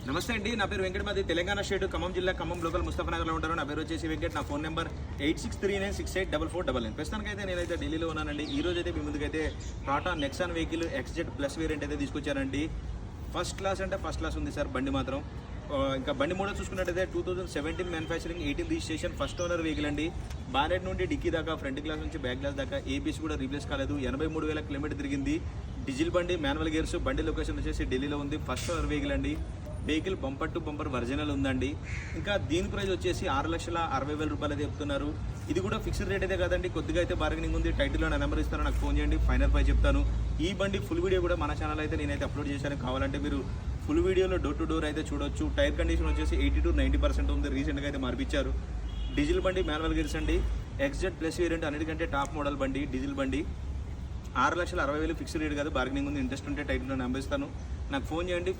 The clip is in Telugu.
నమస్తే అండి, నా పేరు వెంకట్. మాది తెలంగాణ స్టేట్ ఖమ్మం జిల్లా ఖమ్మం లోకల్ ముస్తఫానగర్లో ఉంటారు. నా పేరు వచ్చేసి వెంకట్. నా ఫోన్ నెంబర్ 8639684499. ప్రస్తుతానికైతే నేనైతే ఢిల్లీలో ఉన్నానండి. ఈ రోజు అయితే మీ ముందుకైతే Tata Nexon vehicle XZ plus variant అయితే తీసుకొచ్చారండి. ఫస్ట్ క్లాస్ అంటే ఫస్ట్ క్లాస్ ఉంది సార్ బండి మాత్రం. ఇంకా బండి మోడల్ చూసుకున్నట్టయితే 2017 manufacturing, 18 registration, first owner vehicle అండి. బానెట్ నుండి డిక్కీ దాకా, ఫ్రంట్ గ్లాస్ నుంచి బ్యాక్ గ్లాస్ దాకా ఏపీస్ కూడా రీప్లేస్ కాలేదు. 83,000 కిలోమీటర్ తిరిగింది. డీజిల్ బండి, మాన్యువల్ గేర్స్. బండి లొకేషన్ వచ్చేసి ఢిల్లీలో ఉంది. ఫస్ట్ ఓనర్ వెహికల్ అండి. Vehicle bumper to bumper original ఉందండి. ఇంకా దీని ప్రైస్ వచ్చేసి 6,60,000 రూపాయలు అయితే చెప్తున్నారు. ఇది కూడా ఫిక్స్డ్ రేట్ అయితే కాదండి, కొద్దిగా అయితే బార్గెనింగ్ ఉంది. టైటిల్లో నా నెంబర్ ఇస్తాను, నాకు ఫోన్ చేయండి, ఫైనల్ ప్రైస్ చెప్తాను. ఈ బండి ఫుల్ వీడియో కూడా మన ఛానల్ అయితే నేనైతే అప్లోడ్ చేశాను. కావాలంటే మీరు ఫుల్ వీడియోలో డోర్ టు డోర్ అయితే చూడొచ్చు. టైర్ కండిషన్ వచ్చేసి 80 to 90% ఉంది. రీసెంట్గా అయితే మార్పించారు. డీజిల్ బండి, మాన్యువల్ గేర్స్ అండి. XZ ప్లస్ వేరియంట్, అన్నిటికంటే టాప్ మోడల్ బండి, డీజిల్ బండి. 6,60,000 ఫిక్స్డ్ రేట్ కాదు, బార్గెనింగ్ ఉంది. ఇంట్రెస్ట్ ఉంటే టైటిల్లో నెంబర్ ఇస్తాను, నాకు ఫోన్ చేయండి.